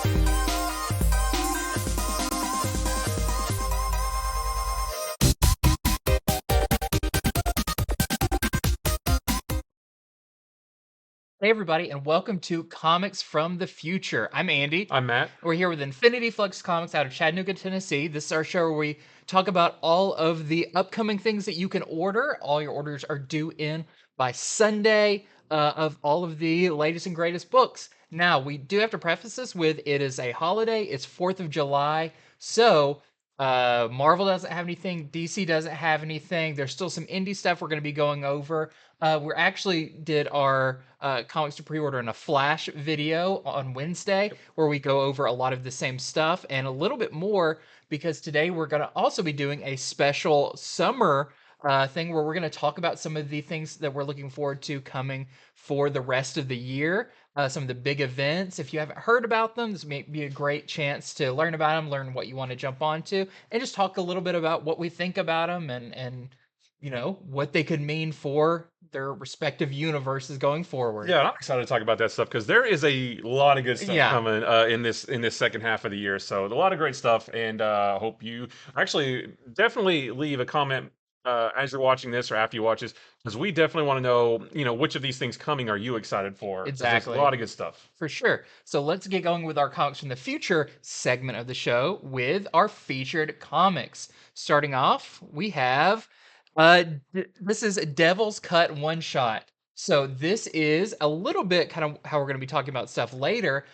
Hey, everybody, and welcome to Comics from the Future. I'm Andy. I'm Matt. We're here with Infinity Flux Comics out of Chattanooga, Tennessee. This is our show where we talk about all of the upcoming things that you can order. All your orders are due in by Sunday of all of the latest and greatest books. Now, we do have to preface this with it is a holiday, it's 4th of July. So, Marvel doesn't have anything, DC doesn't have anything. There's still some indie stuff we're going to be going over. We actually did our comics to pre-order in a flash video on Wednesday where we go over a lot of the same stuff and a little bit more because today we're going to also be doing a special summer thing where we're going to talk about some of the things that we're looking forward to coming for the rest of the year. Some of the big events. If you haven't heard about them, this may be a great chance to learn about them, learn what you want to jump onto, and just talk a little bit about what we think about them and what they could mean for their respective universes going forward. Yeah, I'm excited to talk about that stuff because there is a lot of good stuff Yeah, coming in this second half of the year. So a lot of great stuff, and hope you actually definitely leave a comment as you're watching this or after you watch this, because we definitely want to know, which of these things coming are you excited for? Because there's a exactly. lot of good stuff. For sure. So let's get going with our Comics from the Future segment of the show with our featured comics. Starting off, we have this is Devil's Cut One Shot. So this is a little bit kind of how we're going to be talking about stuff later.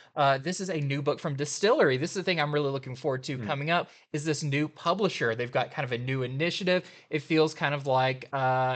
This is a new book from Distillery. This is the thing I'm really looking forward to Mm. coming up. Is this new publisher? They've got kind of a new initiative. It feels kind of like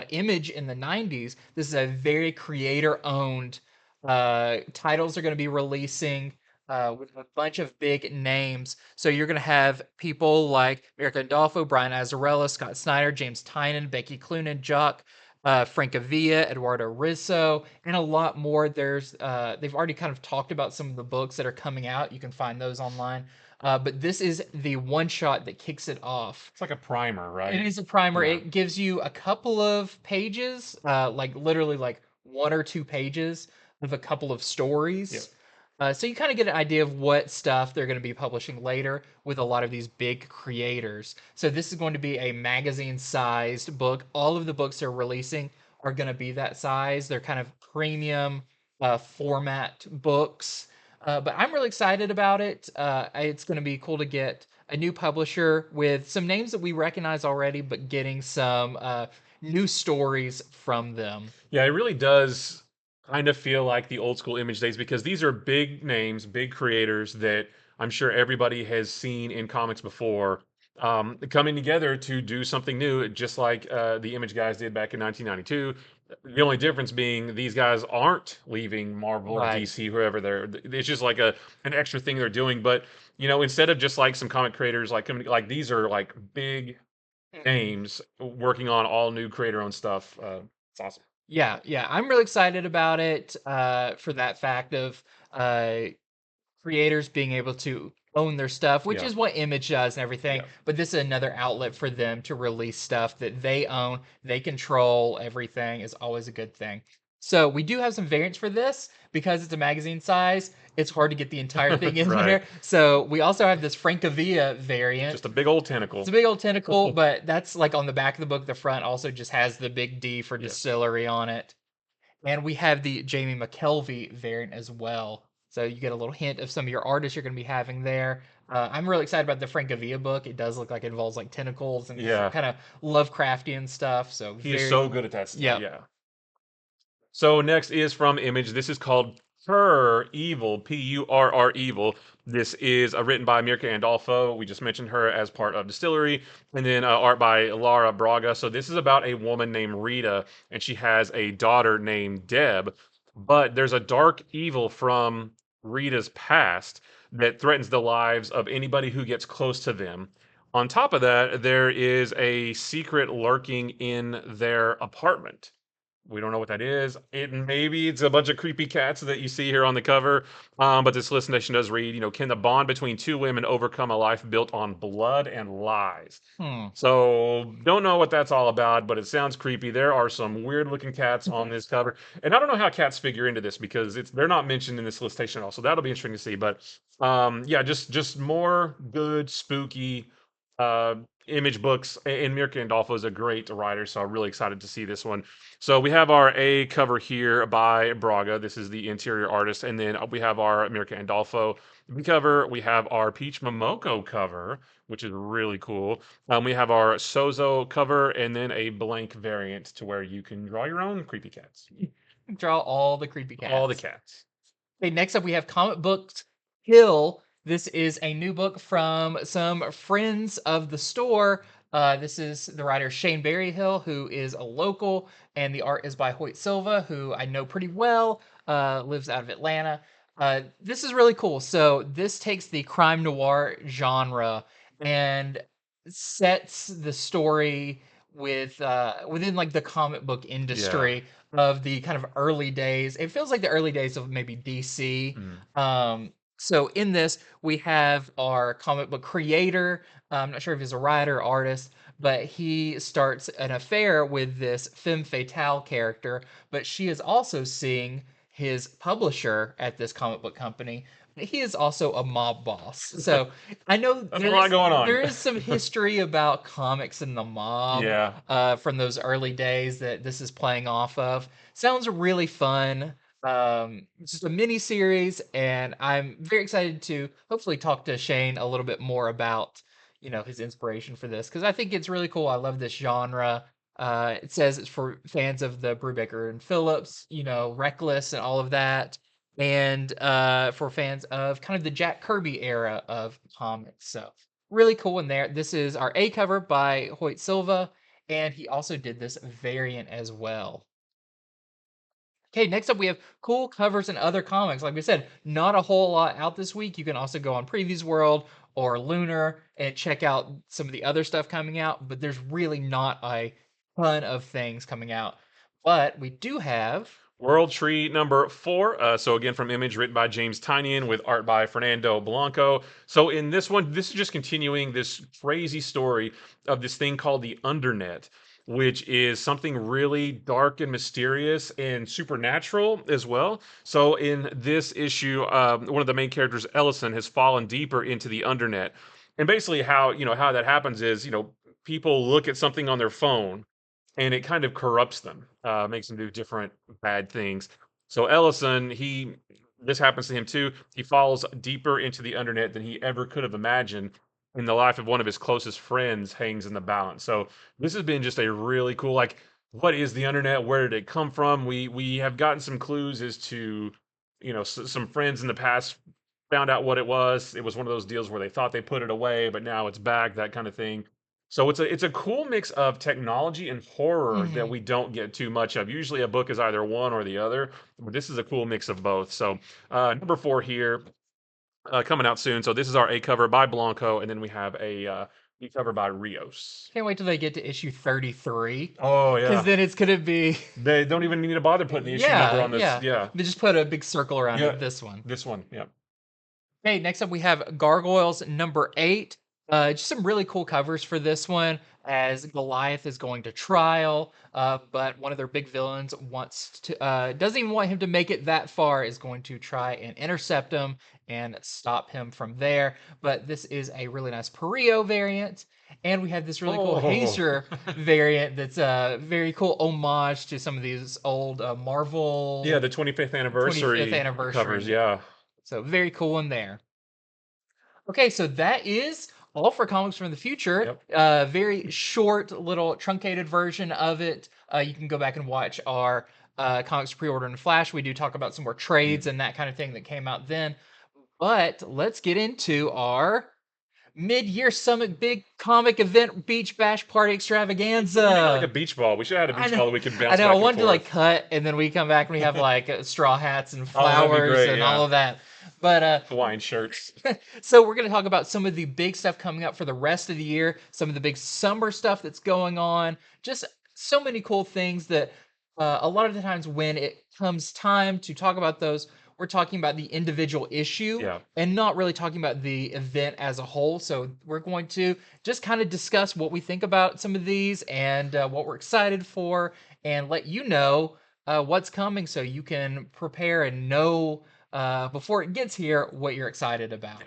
Image in the '90s. This is a very creator-owned titles are going to be releasing with a bunch of big names. So you're going to have people like America Andolfo, Brian Azzarello, Scott Snyder, James Tynan, Becky Cloonan, Jock, Francavilla, Eduardo Rizzo, and a lot more. They've already kind of talked about some of the books that are coming out. You can find those online. But this is the one shot that kicks it off. It's like a primer, It right? is a primer. Yeah. It gives you a couple of pages, like literally like 1 or 2 pages of a couple of Yep. stories. So you kind of get an idea of what stuff they're going to be publishing later with a lot of these big creators. So this is going to be a magazine-sized book. All of the books they're releasing are going to be that size. They're kind of premium format books. But I'm really excited about it. It's going to be cool to get a new publisher with some names that we recognize already, but getting some new stories from them. Yeah, it really does kind of feel like the old school Image days because these are big names, big creators that I'm sure everybody has seen in comics before, coming together to do something new, just like the Image guys did back in 1992. The only difference being these guys aren't leaving Marvel or Right. DC, whoever they're. It's just like an extra thing they're doing. But instead of just like some comic creators, like these are like big Mhm. names working on all new creator-owned stuff. It's awesome. Yeah, yeah, I'm really excited about it for that fact of uh, creators being able to own their stuff, which Yeah. is what Image does and everything. Yeah. But this is another outlet for them to release stuff that they own, they control everything is always a good thing. So we do have some variants for this because it's a magazine size. It's hard to get the entire thing in Right. there. So we also have this Francavilla variant. Just a big old It's a tentacle. big old tentacle, but that's like on the back of the book. The front also just has the big D for Yeah. distillery on it. And we have the Jamie McKelvie variant as well. So you get a little hint of some of your artists you're going to be having there. I'm really excited about the Francavilla book. It does look like it involves like tentacles and Yeah. kind of Lovecraftian stuff. So He is so very, good at that stuff. yep. Yeah. So next is from Image. This is called PURR Evil, Purr Evil. This is written by Mirka Andolfo. We just mentioned her as part of Distillery, and then art by Lara Braga. So this is about a woman named Rita, and she has a daughter named Deb. But there's a dark evil from Rita's past that threatens the lives of anybody who gets close to them. On top of that, there is a secret lurking in their apartment. We don't know what that is. Maybe it's a bunch of creepy cats that you see here on the cover. But this solicitation does read, can the bond between two women overcome a life built on blood and lies? Hmm. So don't know what that's all about, but it sounds creepy. There are some weird looking cats on this cover, and I don't know how cats figure into this because they're not mentioned in this solicitation at all. So that'll be interesting to see. But yeah, just more good spooky uh, image books. And Mirka Andolfo is a great writer, so I'm really excited to see this one. So we have our A cover here by Braga. This is the interior artist, and then we have our Mirka Andolfo B cover. We have our Peach Momoko cover, which is really cool. We have our Sozo cover, and then a blank variant to where you can draw your own creepy cats. Draw all the creepy All the cats. cats. Okay, next up we have Comic Books Hill. This is a new book from some friends of the store. This is the writer Shane Berryhill, who is a local, and the art is by Hoyt Silva, who I know pretty well, lives out of Atlanta. This is really cool. So this takes the crime noir genre and sets the story with within like the comic book Yeah. industry of the kind of early days. It feels like the early days of maybe DC. Mm. So in this, we have our comic book creator. I'm not sure if he's a writer or artist, but he starts an affair with this femme fatale character. But she is also seeing his publisher at this comic book company. He is also a mob boss. So I know That's a lot going on. there is some history about comics and the mob Yeah. from those early days that this is playing off of. Sounds really fun. It's just a mini series, and I'm very excited to hopefully talk to Shane a little bit more about his inspiration for this because I think it's really cool. I love this genre. It says it's for fans of the Brubaker and Phillips, Reckless and all of that, and for fans of kind of the Jack Kirby era of comics. So really cool in there. This is our A cover by Hoyt Silva, and he also did this variant as well. Okay, next up we have cool covers and other comics. Like we said, not a whole lot out this week. You can also go on Previews World or Lunar and check out some of the other stuff coming out, but there's really not a ton of things coming out. But we do have. World Tree number 4. So again, from Image, written by James Tynion with art by Fernando Blanco. So in this one, this is just continuing this crazy story of this thing called the Undernet, which is something really dark and mysterious and supernatural as well. So in this issue, one of the main characters, Ellison, has fallen deeper into the Undernet. And basically, how that happens is, people look at something on their phone and it kind of corrupts them, makes them do different bad things. So Ellison, this happens to him too. He falls deeper into the Undernet than he ever could have imagined, and the life of one of his closest friends hangs in the balance. So this has been just a really cool, like, what is the Undernet? Where did it come from? We have gotten some clues as to, some friends in the past found out what it was. It was one of those deals where they thought they put it away, but now it's back, that kind of thing. So it's a cool mix of technology and horror that Mhm. we don't get too much of. Usually a book is either one or the other, but this is a cool mix of both. So number 4 here, coming out soon. So this is our A cover by Blanco, and then we have a B cover by Rios. Can't wait till they get to issue 33, Oh because yeah, then it's gonna be. they don't even need to bother putting the issue number Yeah, on this. yeah. Yeah, They just put a big circle around yeah, it. This one. this one. Yeah. Okay, next up we have Gargoyles number 8. Just some really cool covers for this one as Goliath is going to trial, but one of their big villains doesn't even want him to make it that far, is going to try and intercept him and stop him from there. But this is a really nice Parrillo variant, and we have this really cool Oh, HAESER variant that's a very cool homage to some of these old yeah, Marvel the 25th 25th anniversary covers. anniversary. Yeah. So very cool in there. Okay, so that is all for comics from the future. Yep. Very short, little truncated version of it. You can go back and watch our comics pre-order in Flash. We do talk about some more trades Mm. and that kind of thing that came out then. But let's get into our mid-year summit big comic event beach bash party We need like a extravaganza. beach ball. We should have had a I beach know, ball that we could I bounce know. I back and wanted to like forth. cut, and then we come back and we have like straw hats and Oh, that'd be flowers great. and Yeah. all of that. But Hawaiian shirts. so we're going to talk about some of the big stuff coming up for the rest of the year, some of the big summer stuff that's going on, just so many cool things that A lot of the times when it comes time to talk about those, we're talking about the individual issue Yeah. and not really talking about the event as a whole. So we're going to just kind of discuss what we think about some of these and what we're excited for, and let you know what's coming so you can prepare and know before it gets here what you're excited about.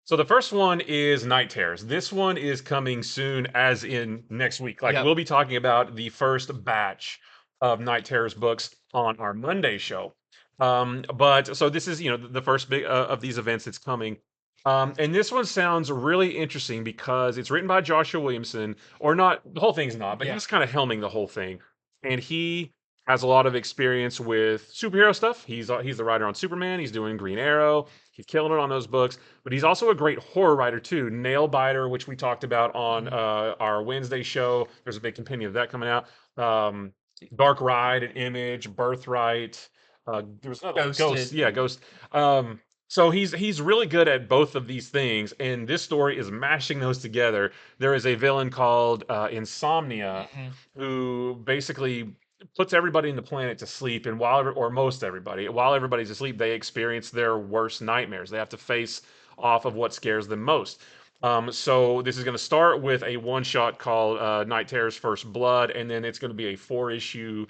So the first one is Night Terrors. This one is coming soon, as in next week. Like Yep. we'll be talking about the first batch of Night Terrors books on our Monday show. But so this is the first big of these events that's coming. And this one sounds really interesting because it's written by Joshua Williamson, or not. The whole thing's not, but Yeah. he's kind of helming the whole thing, and he has a lot of experience with superhero stuff. He's the writer on Superman. He's doing Green Arrow. He's killing it on those books, but he's also a great horror writer too. Nailbiter, which we talked about on Mhm. our Wednesday show. There's a big compendium of that coming out. Um, Dark Ride, an Image, Birthright. There was another one, Ghost. Ghosted. Yeah, Ghost. So he's really good at both of these things, and this story is mashing those together. There is a villain called Insomnia, Mhm. who basically puts everybody in the planet to sleep, and or most everybody, while everybody's asleep, they experience their worst nightmares. They have to face off of what scares them most. So this is going to start with a one shot called Night Terror's First Blood, and then it's going to be a 4 issue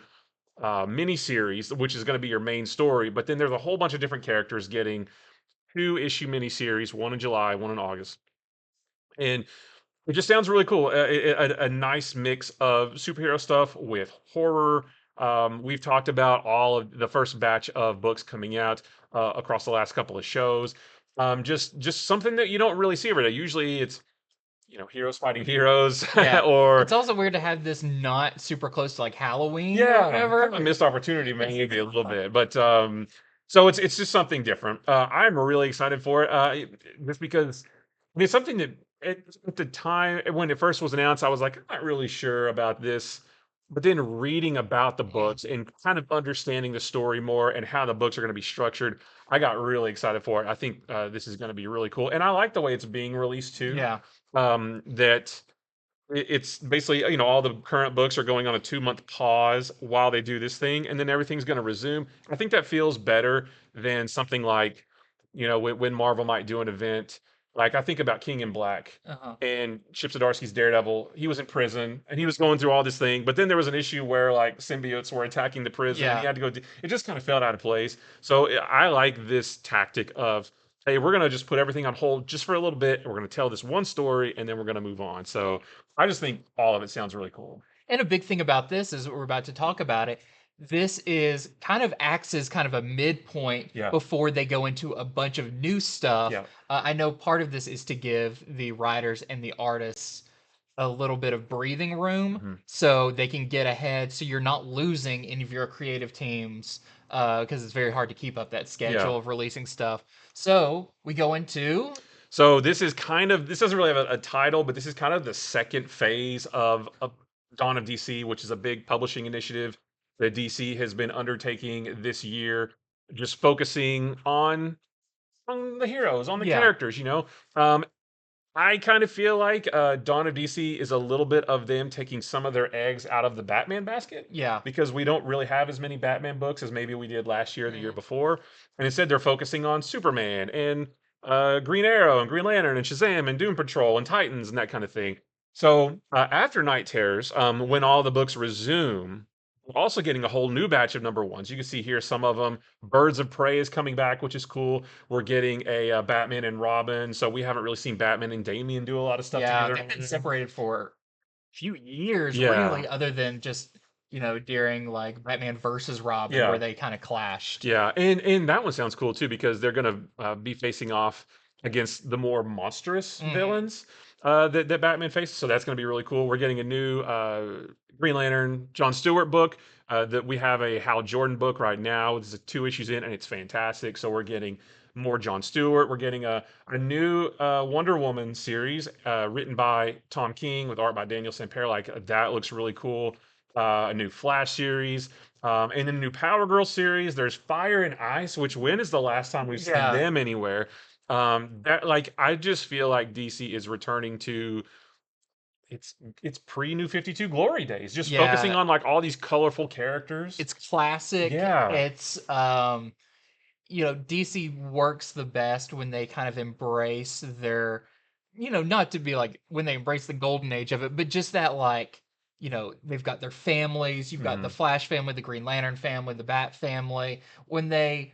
mini series, which is going to be your main story. But then there's a whole bunch of different characters getting 2 issue mini series, one in July, one in August, and it just sounds really cool. A nice mix of superhero stuff with horror. We've talked about all of the first batch of books coming out across the last couple of shows. Just something that you don't really see every day. Usually, it's heroes fighting heroes, Yeah. or It's also weird to have this not super close to like Halloween or yeah, kind whatever. of a missed opportunity maybe a little bit, but so it's just something different. I'm really excited for it, just because it's something that at the time when it first was announced, I was like, I'm not really sure about this. But then reading about the Mhm. books and kind of understanding the story more and how the books are going to be structured, I got really excited for it. I think this is going to be really cool, and I like the way it's being released too. Yeah. That it's basically, all the current books are going on a 2 month pause while they do this thing, and then everything's going to resume. I think that feels better than something like, when Marvel might do an event. Like I think about King in Black Uh-huh. and Chip Zdarsky's Daredevil. He was in prison and he was going through all this thing, but then there was an issue where like symbiotes were attacking the prison and he Yeah. had to go. It just kind of felt out of place. So I like this tactic of, hey, we're gonna just put everything on hold just for a little bit. And we're gonna tell this one story and then we're gonna move on. So I just think all of it sounds really cool. And a big thing about this is we're about to talk about it. This is kind of acts as kind of a midpoint Yeah. before they go into a bunch of new stuff. Yeah. I know part of this is to give the writers and the artists a little bit of breathing room Mhm. so they can get ahead so you're not losing any of your creative teams because it's very hard to keep up that Yeah. schedule of releasing stuff. So we go into So this doesn't really have a title, but this is kind of the second phase of Dawn of DC, which is a big publishing initiative that DC has been undertaking this year, just focusing on the heroes, on the yeah, characters. I kind of feel like Dawn of DC is a little bit of them taking some of their eggs out of the Batman basket, yeah. because we don't really have as many Batman books as maybe we did last year, or the year Mm, before, and instead they're focusing on Superman and Green Arrow and Green Lantern and Shazam and Doom Patrol and Titans and that kind of thing. So after Night Terrors, when all the books resume, we're also getting a whole new batch of number ones. You can see here some of them. Birds of Prey is coming back, which is cool. We're getting a Batman and Robin, so we haven't really seen Batman and Damian do a lot of stuff yeah, together. they've been separated for few years Yeah, really, other than just during like Batman versus Robin where yeah, they kind of clashed. yeah, and that one sounds cool too because they're gonna be facing off against the more monstrous Hmm. villains that Batman faces. So that's gonna be really cool. We're getting a new Green Lantern John Stewart book. That we have a Hal Jordan book right now. This is 2 issues in, and it's fantastic. So we're getting more John Stewart. We're getting a new Wonder Woman series written by Tom King with art by Daniel Sampere. Like that looks really cool. A new Flash series. And then the new Power Girl series, there's Fire and Ice, which when is the last time we've seen Yeah. them anywhere? That like I just feel like DC is returning to it's it's pre New 52 Glory days, just focusing Yeah, on like all these colorful characters. it's classic. Yeah. It's DC works the best when they kind of embrace their, not to be like when they embrace the golden age of it, but just that like, they've got their families. You've got the Mhm. Flash family, the Green Lantern family, the Bat family. When they,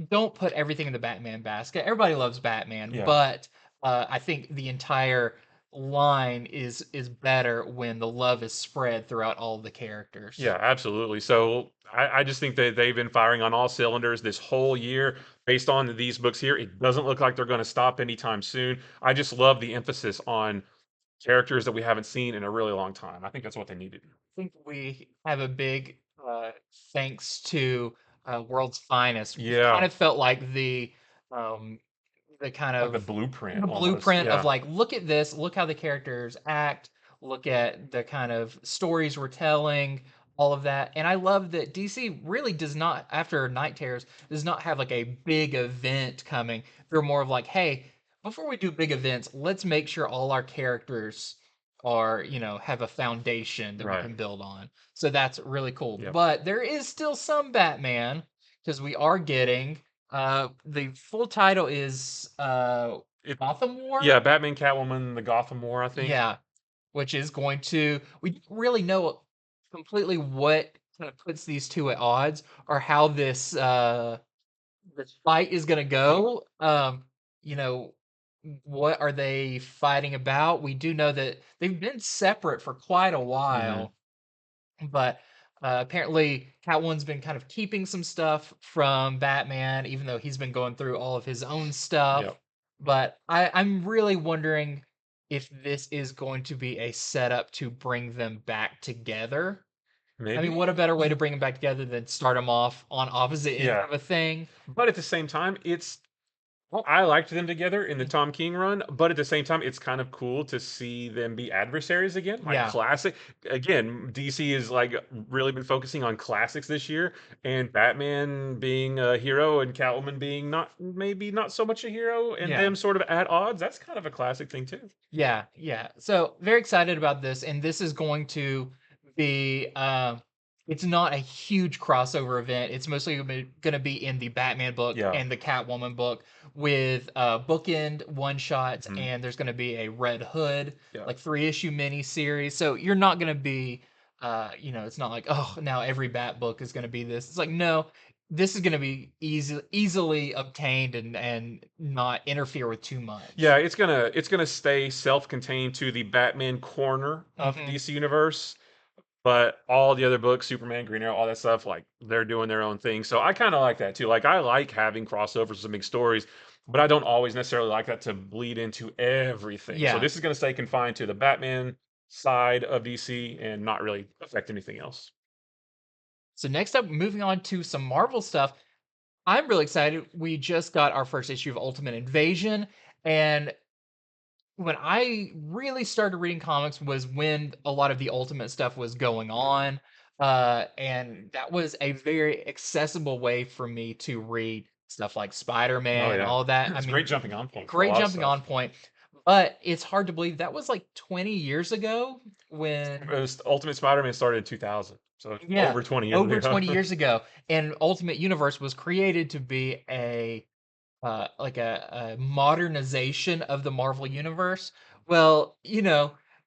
don't put everything in the Batman basket. Everybody loves Batman, Yeah. but I think the entire line is better when the love is spread throughout all the characters. Yeah, absolutely. So I just think that they've been firing on all cylinders this whole year based on these books here. It doesn't look like they're going to stop anytime soon. I just love the emphasis on characters that we haven't seen in a really long time. I think that's what they needed. Think we have a big thanks to World's Finest. We kind Yeah, of felt like um, the kind like the of blueprint the almost. blueprint of Yeah. like, look at this, look how the characters act, look at the kind of stories we're telling, all of that. And I love that DC really does not, after Night Terrors, does not have like a big event coming. They're more of like, hey, before we do big events, let's make sure all our characters are, have a foundation that we Right. can build on. So that's really cool. Yep. But there is still some Batman because we are getting the full title is It. Gotham War. Yeah, Batman, Catwoman, the Gotham War. I think. Yeah, which is going to, we don't really know completely what kind of puts these two at odds or how this fight is gonna go. You know, what are they fighting about? We do know that they've been separate for quite a Hmm. while, but apparently Catwoman's been kind of keeping some stuff from Batman, even though he's been going through all of his own stuff. Yep. But I'm really wondering if this is going to be a setup to bring them back together. I mean, what a Maybe. better way to bring them back together than start them off on opposite ends Yeah. of a thing? But at the same time, I liked them together in the Mm, Tom King run, but at the same time, it's kind of cool to see them be adversaries again, like yeah, classic. Again, DC is like really been focusing on classics this year, and Batman being a hero and Catwoman being not maybe not so much a hero, and yeah. them sort of at odds. That's kind of a classic thing too. Yeah, yeah. So very excited about this, and this is going to be it's not a huge crossover event. It's mostly going to be in the Batman book Yeah. and the Catwoman book with bookend one shots, Mhm. and there's going to be a Red Hood, Yeah. like 3-issue mini series. So you're not going to be it's not like, oh, now every Bat book is going to be this. It's like, no, this is going to be easily obtained and not interfere with too Yeah, much. it's gonna stay self-contained to the Batman corner of the Mhm. DC universe. But all the other books, Superman, Green Arrow, all that stuff, like they're doing their own thing. So I kind of like that too. Like I like having crossovers and big stories, but I don't always necessarily like that to bleed into everything. So Yeah. this is going to stay confined to the Batman side of DC and not really affect anything else. So next up, moving on to some Marvel stuff. I'm really excited. We just got our first issue of Ultimate Invasion, and when I really started reading comics was when a lot of the Ultimate stuff was going on, and that was a very accessible way for me to read stuff like Oh Spider-Man, yeah, all that. I it's a great mean, jumping on point for a great lot of jumping on stuff. point, but it's hard to believe that was like 20 years ago It when was Ultimate Spider-Man started in 2000, so it's yeah, over 20 years over 20 ago. years ago, and Ultimate Universe was created to be a like a modernization of the Marvel universe. Well,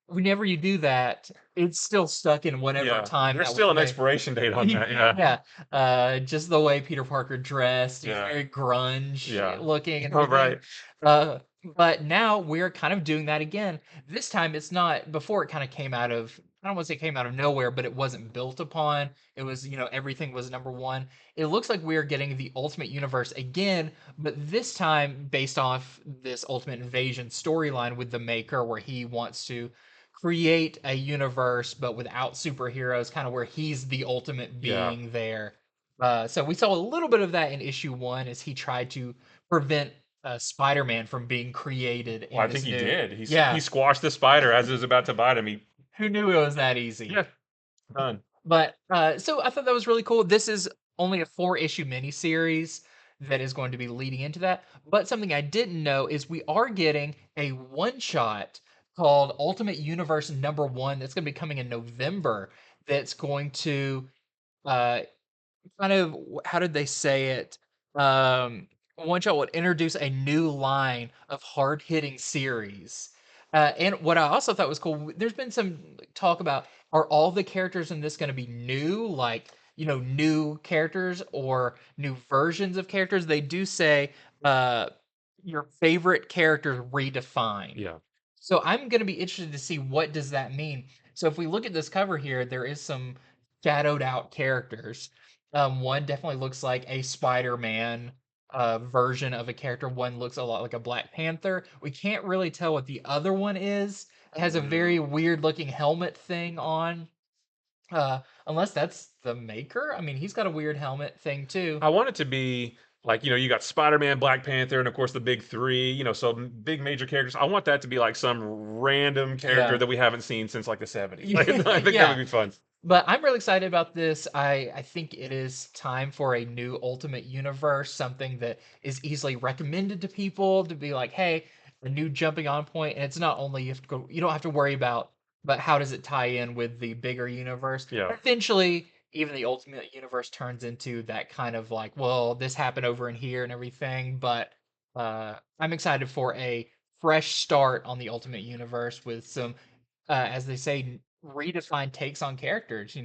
whenever you do that, it's still stuck in whatever Yeah, time there's that was still an made. expiration date on that. Yeah, Yeah, just the way Peter Parker dressed, he's yeah, very grunge yeah. looking and All everything. right. But now we're kind of doing that again. This time it's not, before it kind of came out of, I don't want to say came out of nowhere, but it wasn't built upon. It was, everything was number one. It looks like we're getting the Ultimate Universe again, but this time based off this Ultimate Invasion storyline with the Maker, where he wants to create a universe but without superheroes, kind of where he's the ultimate Yeah. being there. So we saw a little bit of that in issue one as he tried to prevent Spider-Man from being created Well, in I think this he new. did. He Yeah, squashed the spider as it was about to bite him. He who knew it was that easy? Yeah, done. But so I thought that was really cool. This is only a 4-issue miniseries that is going to be leading into that. But something I didn't know is we are getting a one shot called Ultimate Universe #1 that's going to be coming in November. That's going to uh, kind of how did they say it? One shot would introduce a new line of hard hitting series. And what I also thought was cool, there's been some talk about are all the characters in this going to be new, like new characters or new versions of characters. They do say uh, your favorite characters redefined. Yeah. So I'm going to be interested to see what does that mean. So if we look at this cover here, there is some shadowed out characters. One definitely looks like a Spider-Man version of a character. One looks a lot like a Black Panther. We can't really tell what the other one is. It has a very weird looking helmet thing on. Unless that's the maker. I mean, he's got a weird helmet thing too. I want it to be like, you got Spider-Man, Black Panther, and of course the big three, so big major characters. I want that to be like some random character Yeah. that we haven't seen since like the 70s. Like, I think that would Yeah. be fun. But I'm really excited about this. I think it is time for a new Ultimate Universe, something that is easily recommended to people to be like, hey, a new jumping on point. And it's not only you don't have to worry about, but how does it tie in with the bigger universe? Yeah. Eventually, even the Ultimate Universe turns into that kind of like, well, this happened over in here and everything. But I'm excited for a fresh start on the Ultimate Universe with some as they say, redefine takes on characters.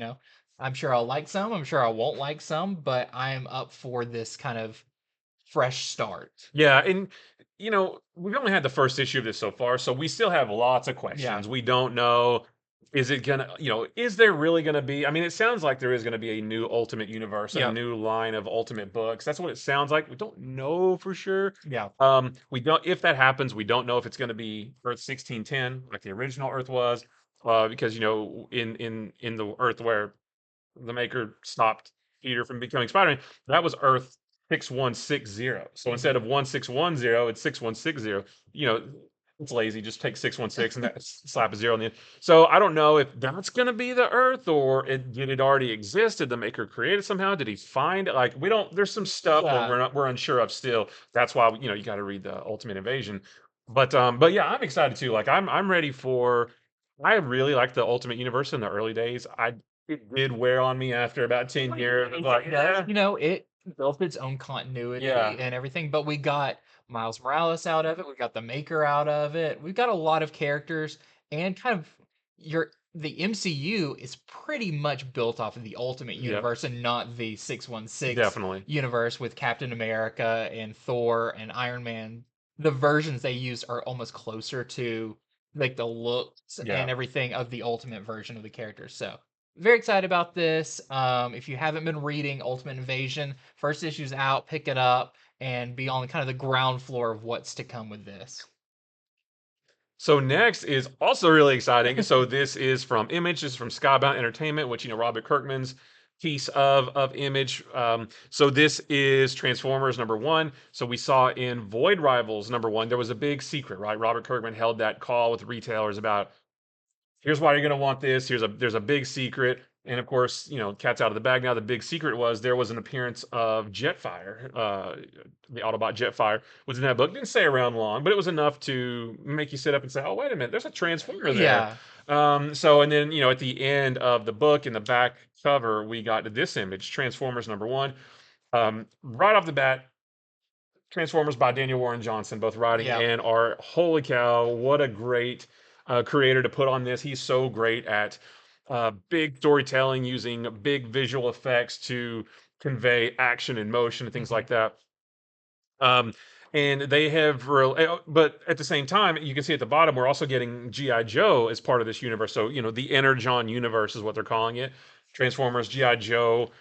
I'm sure I'll like some, I'm sure I won't like some, but I am up for this kind of fresh start. Yeah, and we've only had the first issue of this so far, so we still have lots of Yeah. questions. We don't know, is it gonna, is there really gonna be? I mean, it sounds like there is gonna be a new Ultimate Universe, a Yep. new line of Ultimate books. That's what it sounds like. We don't know for sure. Yeah. We don't. If that happens, we don't know if it's gonna be Earth 1610 like the original Earth was, because in the Earth where the Maker stopped Peter from becoming Spider-Man, that was Earth 6160. So instead Mhm. of 1610, it's 6160. You know, it's lazy. Just take 616 and slap a zero in the end. So I don't know if that's going to be the Earth, or did it already exist? Did the Maker create it somehow? Did he find it? Like, we don't. There's some stuff that Yeah. we're unsure of still. That's why you got to read the Ultimate Invasion. But yeah, I'm excited too. Like, I'm ready for. I really like the Ultimate Universe in the early days. It did wear on me after about 10 years. It's like, It does. yeah, It built its own continuity yeah, and everything, but we got Miles Morales out of it. We got the Maker out of it. We've got a lot of characters and kind of the MCU is pretty much built off of the Ultimate yeah, Universe and not the 616 definitely. universe with Captain America and Thor and Iron Man. The versions they used are almost closer to like the looks Yeah. and everything of the ultimate version of the characters. So very excited about this. If you haven't been reading Ultimate Invasion, first issue's out, pick it up and be on kind of the ground floor of what's to come with this. So next is also really exciting. So this is from Image. This is from Skybound Entertainment, which Robert Kirkman's piece of Image. So this is Transformers #1. So we saw in Void Rivals #1, there was a big secret, right? Robert Kirkman held that call with retailers about, here's why you're going to want this. There's a big secret. And of course, cat's out of the bag now. The big secret was there was an appearance of Jetfire. The Autobot Jetfire was in that book. Didn't stay around long, but it was enough to make you sit up and say, "Oh, wait a minute, there's a Transformer there." Yeah. So, and then at the end of the book, in the back cover, we got this image, Transformers #1. Right off the bat, Transformers by Daniel Warren Johnson, both writing Yeah. and art. Holy cow, what a great creator to put on this. He's so great at big storytelling, using big visual effects to convey action and motion and things Hmm. like that. Um, and they have, but at the same time, you can see at the bottom, we're also getting G.I. Joe as part of this universe. So, the Energon universe is what they're calling it. Transformers, G.I. Joe,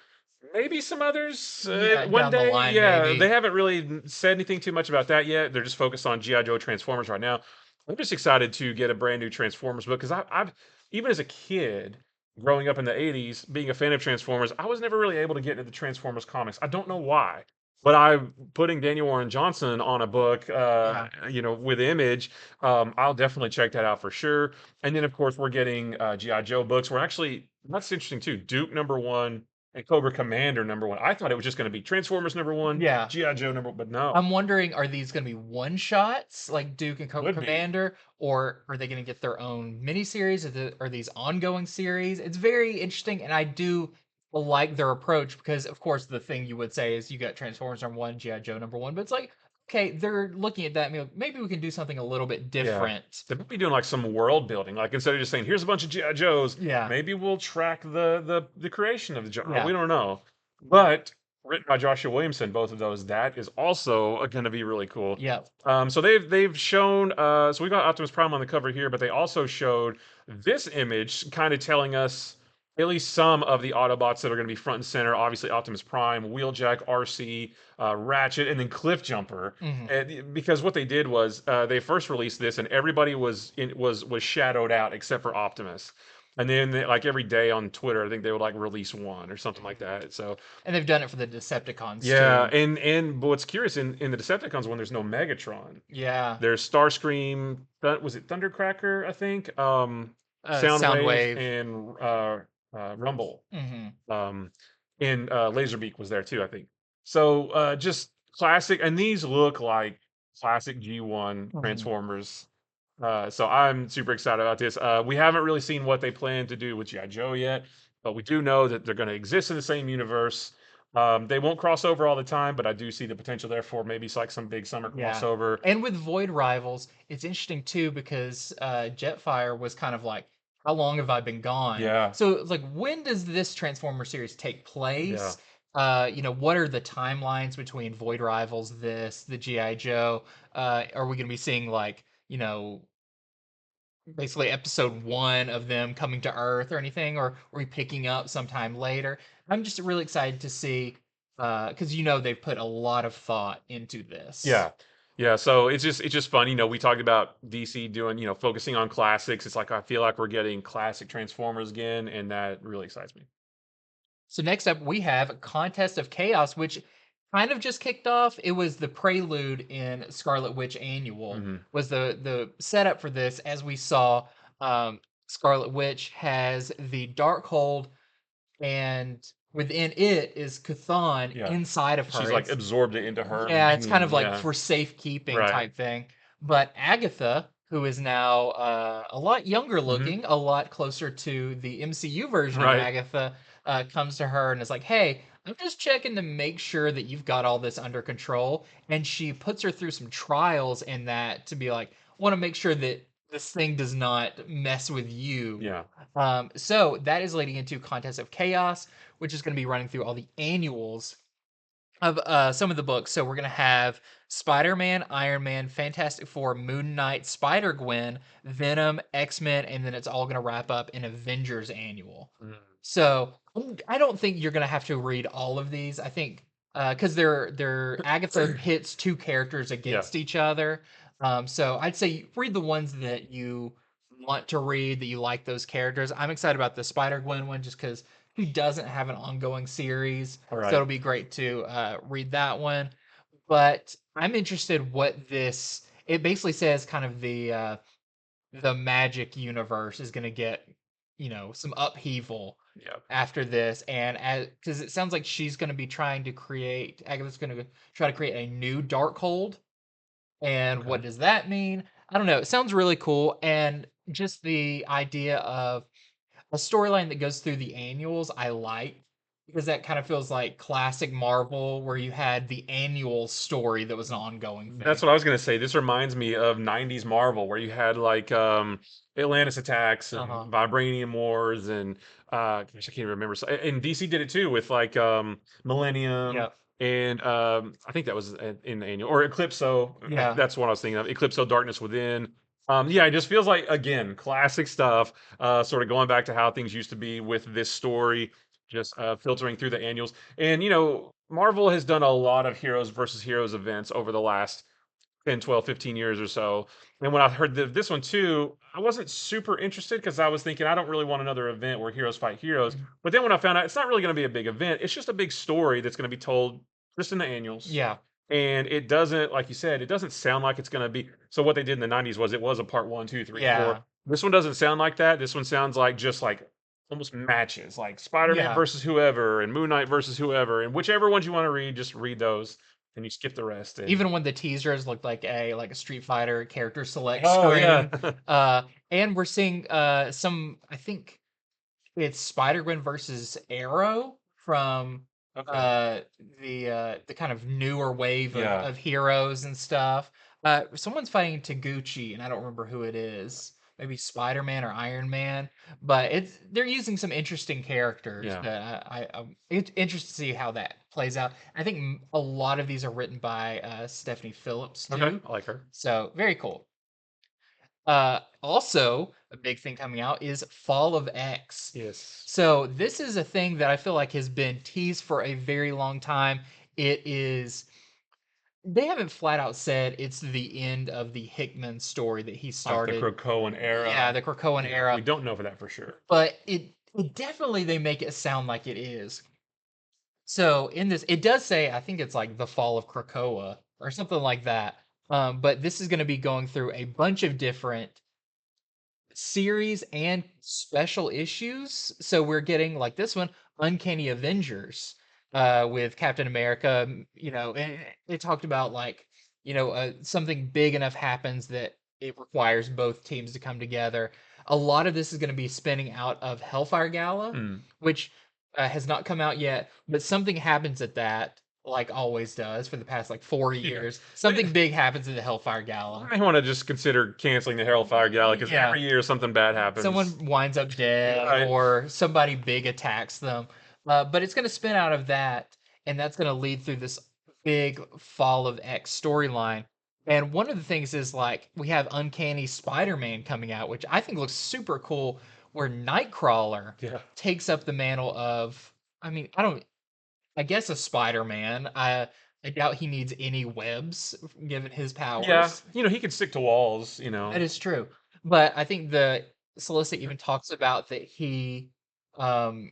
maybe some others Yeah, one down the day. line Yeah, they maybe. haven't really said anything too much about that yet. They're just focused on GI Joe Transformers right now. I'm just excited to get a brand new Transformers book because I've even as a kid growing up in the '80s, being a fan of Transformers, I was never really able to get into the Transformers comics. I don't know why. But I'm putting Daniel Warren Johnson on a book, Yeah. with Image. I'll definitely check that out for sure. And then, of course, we're getting GI Joe books. We're actually, that's interesting too. Duke #1 and Cobra Commander #1. I thought it was just going to be Transformers #1, Yeah. GI Joe #1, but no, I'm wondering, are these gonna be one shots like Duke and Cobra would be. Commander, or are they gonna get their own miniseries? Are these ongoing series? It's very interesting, and I do like their approach because, of course, the thing you would say is you got Transformers #1, GI Joe #1, but it's like, okay, they're looking at that and be like, maybe we can do something a little bit Yeah. different. They might be doing like some world building. Like instead of just saying, here's a bunch of GI Joes, Yeah, maybe we'll track the creation of the genre. yeah, We don't know. But written by Joshua Williamson, both of those, that is also going to be really cool. yeah. So they've shown so we got Optimus Prime on the cover here, but they also showed this image kind of telling us at least some of the Autobots that are going to be front and center. Obviously, Optimus Prime, Wheeljack, RC, Ratchet, and then Cliffjumper. Hmm. And because what they did was they first released this, and everybody was shadowed out except for Optimus. And then like every day on Twitter, I think they would like release one or something like that. So And they've done it for the Decepticons yeah, too. and but what's curious in the Decepticons one, there's no Megatron. Yeah, There's Starscream. Was it Thundercracker? I think. Soundwave Soundwave. and Rumble. Hmm. Um, and Laserbeak was there too, I think. So just classic, and these look like classic G1 Hmm. Transformers. So I'm super excited about this. We haven't really seen what they plan to do with GI Joe yet, but we do know that they're going to exist in the same universe. They won't cross over all the time, but I do see the potential there for maybe like some big summer Yeah. crossover. And with Void Rivals, it's interesting too because Jetfire was kind of like, how long have I been gone? Yeah, So it's like, when does this Transformer series take yeah. place? What are the timelines between Void Rivals, this, the G.I. Joe? Are we gonna be seeing like, basically episode one of them coming to Earth or anything, or are we picking up sometime later? I'm just really excited to see because they've put a lot of thought into this. Yeah. Yeah, so it's just fun. We talked about DC doing, focusing on classics. It's like I feel like we're getting classic Transformers again, and that really excites me. So next up, we have Contest of Chaos, which kind of just kicked off. It was the prelude in Scarlet Witch Annual, Hmm. was the setup for this. As we saw, Scarlet Witch has the Darkhold, and within it is Chthon Yeah. inside of her. She's like absorbed it into her Yeah, it's kind of being. like Yeah. for safekeeping Right. type thing. But Agatha, who is now a lot younger Hmm. looking, a lot closer to the MCU version of Right. Agatha, comes to her and is like, "Hey, I'm just checking to make sure that you've got all this under control." And she puts her through some trials in that to be like, "Want to make sure that this thing does not mess with you." Yeah. So that is leading into Contest of Chaos, which is going to be running through all the annuals of some of the books. So we're gonna have Spider-Man, Iron Man, Fantastic Four, Moon Knight, Spider-Gwen, Venom, X-Men, and then it's all gonna wrap up in Avengers Annual. Mm. So I don't think you're gonna have to read all of these. I think because they're Agatha pits two characters Yeah. against each other. So I'd say read the ones that you want to read, that you like those characters. I'm excited about the Spider-Gwen one just because he doesn't have an ongoing series, All so right. it'll be great to read that one. But I'm interested what this. It basically says kind of the magic universe is going to get some upheaval Yeah. after this, and as because it sounds like she's going to be trying to create Agatha's going to try to create a new Darkhold, and Okay. what does that mean? I don't know. It sounds really cool, and just the idea of a storyline that goes through the annuals I like, because that kind of feels like classic Marvel where you had the annual story that was an ongoing That's thing. what I was gonna say. This reminds me of '90s Marvel, where you had like Atlantis attacks Uh-huh. and vibranium wars, and gosh, I can't remember. And DC did it too with like Millennium, Yeah. and I think that was in the annual or Eclipso. Yeah. That's what I was thinking of. Eclipso, Darkness Within. Yeah, it just feels like again classic stuff. Sort of going back to how things used to be with this story, just filtering through the annuals. And Marvel has done a lot of heroes versus heroes events over the last 10, 12, 15 years or so. And when I heard this one too, I wasn't super interested because I was thinking I don't really want another event where heroes fight heroes. Mhm. But then when I found out it's not really going to be a big event, it's just a big story that's going to be told just in the annuals. Yeah. And it doesn't, like you said, it doesn't sound like it's going to be. So what they did in the '90s was it was a part one, two, three, four. Yeah. This one doesn't sound like that. This one sounds like just like almost matches, like Spider-Man Yeah. versus whoever and Moon Knight versus whoever, and whichever ones you want to read, just read those, and you skip the rest. And Even when the teasers looked like a Street Fighter character select oh yeah, screen. Uh, and we're seeing some, I think it's Spider-Gwen versus Arrow from okay, uh the kind of newer wave yeah. of heroes and stuff. Someone's fighting Taguchi, and I don't remember who it is. Maybe Spider-Man or Iron Man, but they're using some interesting characters Yeah. that I'm interested to see how that plays out. I think a lot of these are written by Stephanie Phillips Okay, too, I like her. so very cool. Also, a big thing coming out is Fall of X. Yes. So this is a thing that I feel like has been teased for a very long time. It is they haven't flat out said it's the end of the Hickman story that he Like the started. Krakoan Yeah, era. the Krakoan Yeah, we era, don't know for that for sure. but it definitely they make it sound like it is. So in this, it does say I think it's like the fall of Krakoa or something like that. But this is going to be going through a bunch of different series and special issues. So we're getting like this one, Uncanny Avengers, with Captain America. And it talked about like, something big enough happens that it requires both teams to come together. A lot of this is going to be spinning out of Hellfire Gala, Hmm. which has not come out yet, but something happens at that. Like always does for the past like four Yeah. years, They, something big happens at the Hellfire Gala. I want to just consider canceling the Hellfire Gala because Yeah, every year something bad happens. someone winds up dead Right. or somebody big attacks them. But it's going to spin out of that, and that's going to lead through this big Fall of X storyline. And one of the things is like we have Uncanny Spider-Man coming out, which I think looks super cool, where Nightcrawler Yeah. takes up the mantle of, I mean, I guess a Spider-Man. I doubt he needs any webs given his Yeah. powers. He can stick to walls. That is true. But I think the solicit even talks about that um,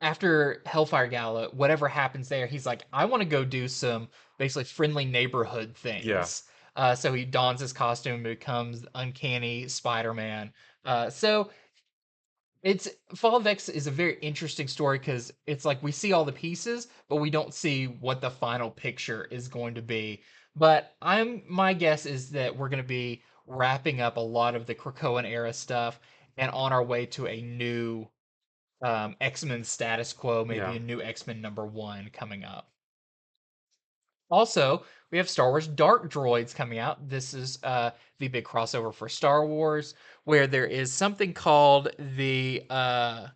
after Hellfire Gala, whatever happens there, he's like, I want to go do some basically friendly neighborhood Yeah. things. So he dons his costume and becomes Uncanny Spider-Man. So it's Fall of X is a very interesting story because it's like we see all the pieces, but we don't see what the final picture is going to be. But my guess is that we're going to be wrapping up a lot of the Krakoan era stuff and on our way to a new X-Men status quo, maybe Yeah. a new X-Men #1 coming up. Also, we have Star Wars Dark Droids coming out. This is the big crossover for Star Wars, where there is something called the I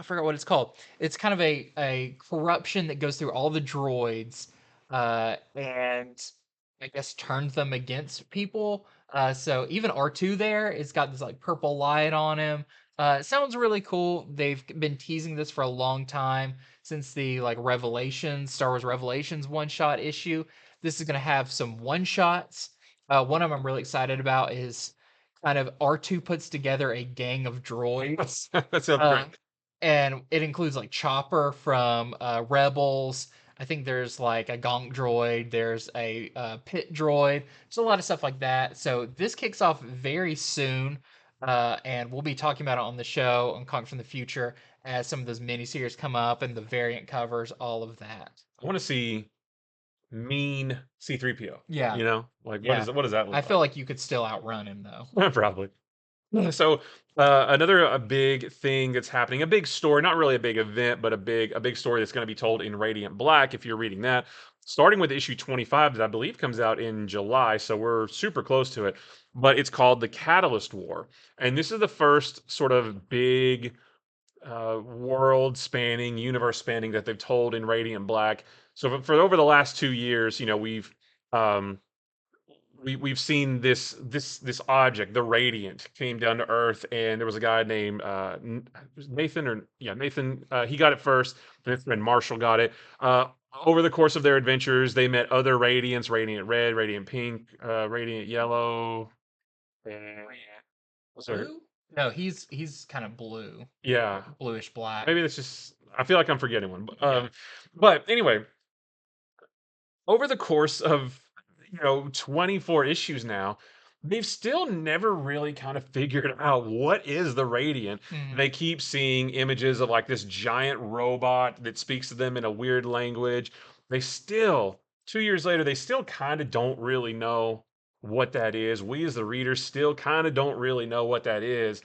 forgot what it's called. It's kind of a corruption that goes through all the droids, and I guess turns them against people. So even R2 there, it's got this like purple light on him. It sounds really cool. They've been teasing this for a long time since the like Revelations, Star Wars Revelations one-shot issue. This is gonna have some one-shots. One of them I'm really excited about is kind of R2 puts together a gang of droids. That sounds Uh, great. and it includes like Chopper from Rebels. I think there's like a Gonk droid. There's a Pit droid. There's a lot of stuff like that. So this kicks off very soon, and we'll be talking about it on the show on Conk from the Future as some of those miniseries come up and the variant covers, all of that. I want to see mean C3PO. Yeah, Like yeah. what does that I look feel like you could still outrun him though. like? Probably. So another a big thing that's happening, a big story, not really a big event, but a big story that's going to be told in Radiant Black. If you're reading that, starting with issue 25, that I believe comes out in July, so we're super close to it. But it's called the Catalyst War, and this is the first sort of big world spanning, universe spanning that they've told in Radiant Black. So for over the last 2 years, um, we've seen this object, the Radiant, came down to Earth, and there was a guy named Nathan, or yeah, Nathan. He got it first, and his friend Marshall got it. Over the course of their adventures, they met other Radiants: Radiant Red, Radiant Pink, Radiant Yellow. And was there? Blue? No, he's kind of blue, Yeah, bluish black. maybe that's just. I feel like I'm forgetting one, but, Yeah. but anyway, over the course of 24 issues now, they've still never really kind of figured out what is the Radiant. Mhm. They keep seeing images of like this giant robot that speaks to them in a weird language. They still, 2 years later, they still kind of don't really know what that is. We as the readers still kind of don't really know what that is.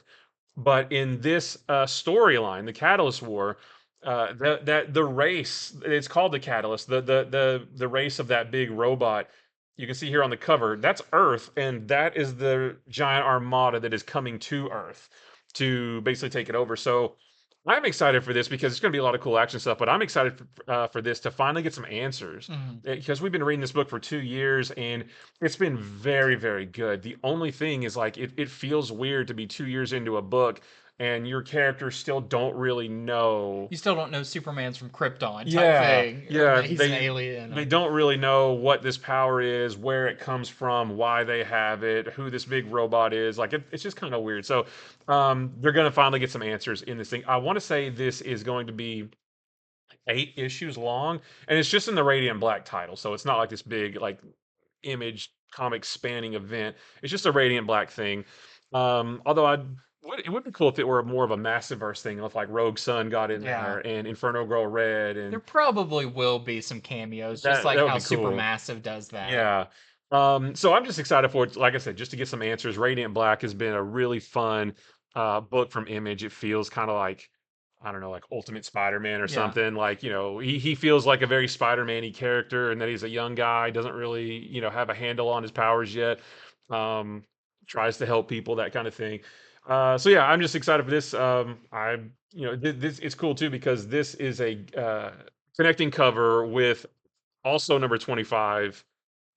But in this storyline, the Catalyst War, the race, it's called the Catalyst, the race of that big robot you can see here on the cover, that's Earth, and that is the giant armada that is coming to Earth to basically take it over. So I'm excited for this because it's going to be a lot of cool action stuff. But I'm excited for this to finally get some answers Mhm. because we've been reading this book for 2 years and it's been very, very good. The only thing is like it feels weird to be 2 years into a book and your characters still don't really know. You still don't know Superman's from Krypton type Yeah, thing, or yeah, that he's an alien, they or don't really know what this power is, where it comes from, why they have it, who this big robot is. Like it's just kind of weird. So they're gonna finally get some answers in this thing. I want to say this is going to be 8 issues long, and it's just in the Radiant Black title, so it's not like this big like image comic spanning event. It's just a Radiant Black thing. Although it would be cool if it were more of a massive verse thing, if like Rogue Sun got in yeah. there and Inferno Girl Red, There and probably will be some cameos, just that like would how be cool. Supermassive does that. Yeah. So I'm just excited for it. Like I said, just to get some answers. Radiant Black has been a really fun book from Image. It feels kind of like, I don't know, like Ultimate Spider-Man or Yeah. something. Like, he feels like a very Spider-Man-y character and that he's a young guy, doesn't really, have a handle on his powers yet. Um, Tries to help people, that kind of thing. So yeah, I'm just excited for this. This it's cool too because this is a connecting cover with also number 25,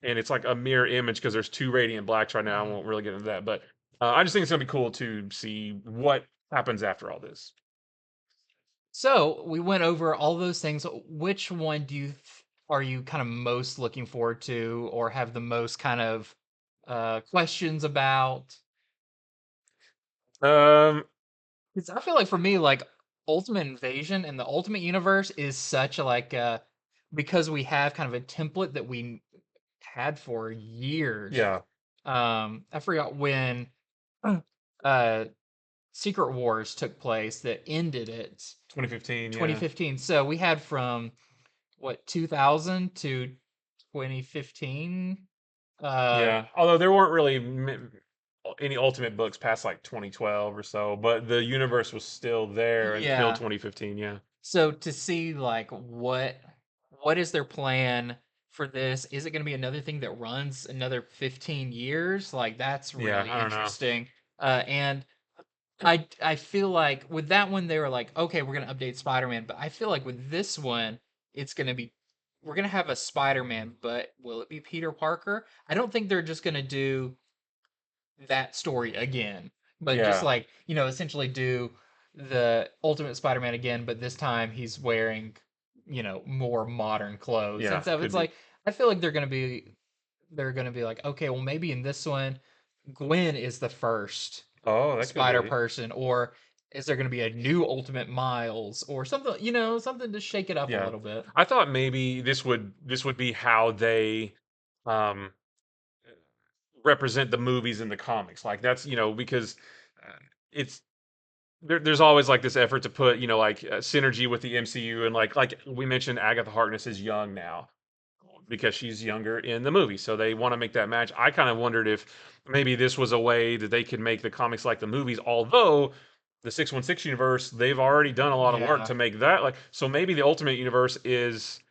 and it's like a mirror image because there's two Radiant Blacks right now. I Mhm. won't really get into that, but I just think it's gonna be cool to see what happens after all this. So we went over all those things. Which one are you kind of most looking forward to, or have the most kind of questions about? Um, 'Cause I feel like for me, like Ultimate Invasion and the Ultimate Universe is such a because we have kind of a template that we had for years. yeah, I forgot when uh Secret Wars took place that ended it 2015, yeah, 2015. So we had from what 2000 to 2015. Uh yeah. Although there weren't really any Ultimate books past like 2012 or so, but the universe was still there until yeah. 2015. Yeah, So to see like what is their plan for this? Is it going to be another thing that runs another 15 years? Like that's yeah. really I don't know. interesting. And I feel like with that one they were like, okay, we're gonna update Spider-Man, but I feel like with this one, it's gonna be we're gonna have a Spider-Man, but will it be Peter Parker? I don't think they're just gonna do that story again, but just Yeah, like, essentially do the Ultimate Spider-Man again, but this time he's wearing, more modern clothes. And yeah. so it's Could be. like I feel like they're gonna be like, okay, well maybe in this one, Gwen is the first Oh, that could Spider be. Person, or is there going to be a new Ultimate Miles, or something? Something to shake it up a Yeah, little bit. I thought maybe this would be how they um represent the movies and the comics. Like that's because uh, it's there's always like this effort to put like synergy with the MCU, and like we mentioned, Agatha Harkness is young now because she's younger in the movie, so they want to make that match. I kind of wondered if maybe this was a way that they could make the comics like the movies, although the 616 universe, they've already done a lot of work Yeah, to make that like, so maybe the Ultimate Universe is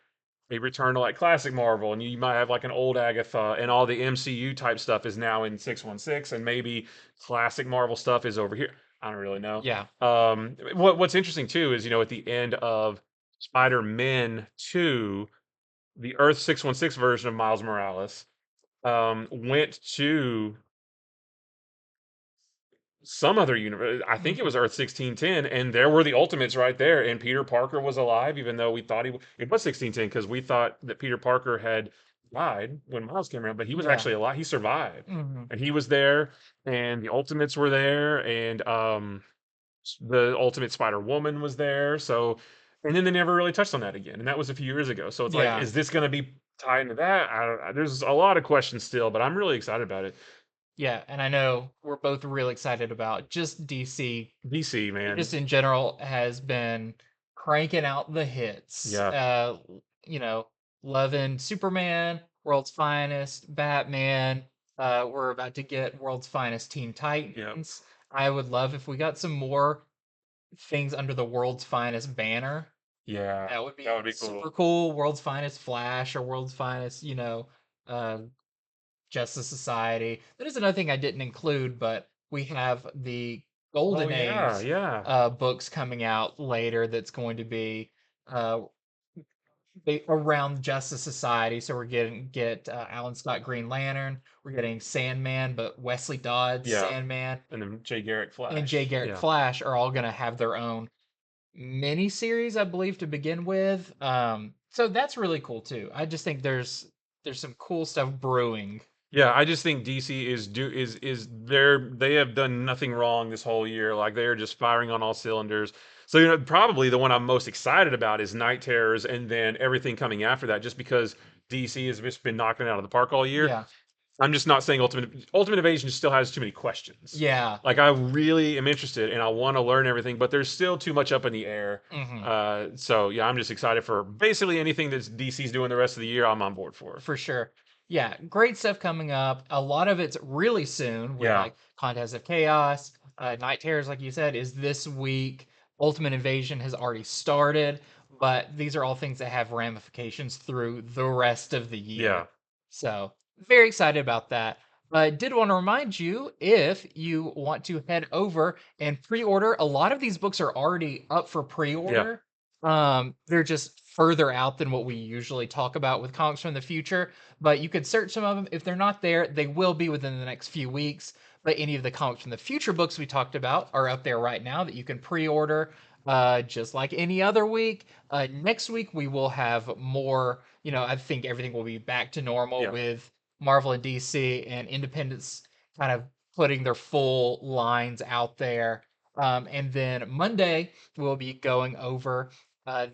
a return to like classic Marvel, and you might have like an old Agatha, and all the MCU type stuff is now in 616, and maybe classic Marvel stuff is over here. I don't really know. yeah, What's interesting too is at the end of Spider-Man 2, the Earth 616 version of Miles Morales went to some other universe. I think it mhm, was Earth 1610, and there were the Ultimates right there, and Peter Parker was alive, even though we thought it was 1610 because we thought that Peter Parker had died when Miles came around, but he was yeah, actually alive. He survived, mhm, and he was there, and the Ultimates were there, and the Ultimate Spider Woman was there. So, and then they never really touched on that again, and that was a few years ago. So it's like, yeah. is this going to be tied into that? There's a lot of questions still, but I'm really excited about it. Yeah, and I know we're both really excited about just DC. DC, Just man. in general has been cranking out the hits. Yeah, You know, loving Superman, World's Finest, Batman. We're about to get World's Finest Teen yeah, Titans. I would love if we got some more things under the World's Finest banner. yeah. That would That be would be super cool. cool. World's Finest Flash or World's Finest, uh, Justice Society. That is another thing I didn't include, but we have the Oh Golden yeah, Age yeah, books coming out later that's going to be uh, around Justice Society. So we're getting get Alan Scott Green Lantern. We're getting Sandman, but Wesley Dodds yeah. Sandman And then Jay Garrick and Jay Flash. Garrick Yeah. Flash are all going to have their own mini series, I believe, to begin with. So that's really cool too. I just think there's some cool stuff brewing. Yeah, I just think DC is they have done nothing wrong this whole year. Like they are just firing on all cylinders. So probably the one I'm most excited about is Night Terrors, and then everything coming after that. Just because DC has just been knocking it out of the park all year. Yeah. I'm just not saying Ultimate Invasion still has too many questions. Yeah. Like I really am interested and I want to learn everything, but there's still too much up in the air. Hmm. So yeah, I'm just excited for basically anything that DC's doing the rest of the year. I'm on board for. For sure. Yeah, great stuff coming up. A lot of it's really soon with Yeah, like Contest of Chaos. Night Terrors, like you said, is this week. Ultimate Invasion has already started, but these are all things that have ramifications through the rest of the yeah, year. So, very excited about that. But did want to remind you if you want to head over and pre-order, a lot of these books are already up for yeah, pre-order. They're just further out than what we usually talk about with comics from the future, but you could search some of them. If they're not there, they will be within the next few weeks. But any of the comics from the future books we talked about are up there right now that you can pre-order. Just like any other week. Next week we will have more. I think everything will be back to normal yeah. with Marvel and DC and Independence kind of putting their full lines out there. And then Monday we'll be going over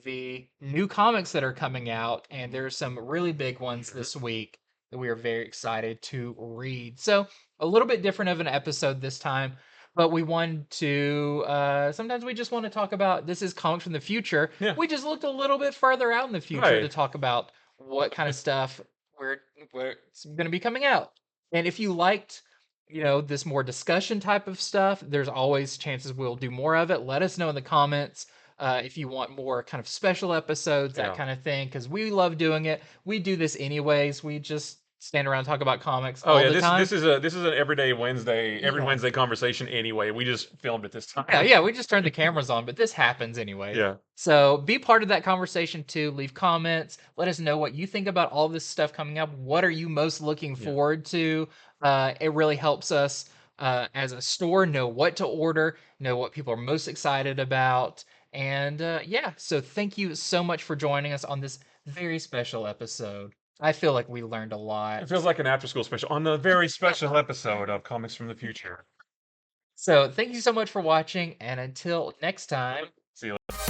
the new comics that are coming out, and there's some really big ones Mhm. this week that we are very excited to read. So, a little bit different of an episode this time, but we wanted to. Sometimes we just want to talk about this is comics from the future. Yeah, We just looked a little bit further out in the future to right. talk about what kind of stuff we're going to be coming out. And if you liked, this more discussion type of stuff, there's always chances we'll do more of it. Let us know in the comments if you want more kind of special episodes, that Yeah. kind of thing, because we love doing it. We do this anyways. We just stand around and talk about comics Oh all yeah, the time. this is an everyday Wednesday, every Yeah. Wednesday conversation anyway. We just filmed it this Yeah, time. yeah, we just turned the cameras on, but this happens anyways. Yeah, So be part of that conversation too. Leave comments. Let us know what you think about all this stuff coming up. What are you most looking yeah. forward to? It really helps us as a store know what to order, know what people are most excited about. And yeah, so thank you so much for joining us on this very special episode. I feel like we learned a It lot. feels like an after school special on the very special episode of Comics from the Future. So thank you so much for watching, and until next time. See you later.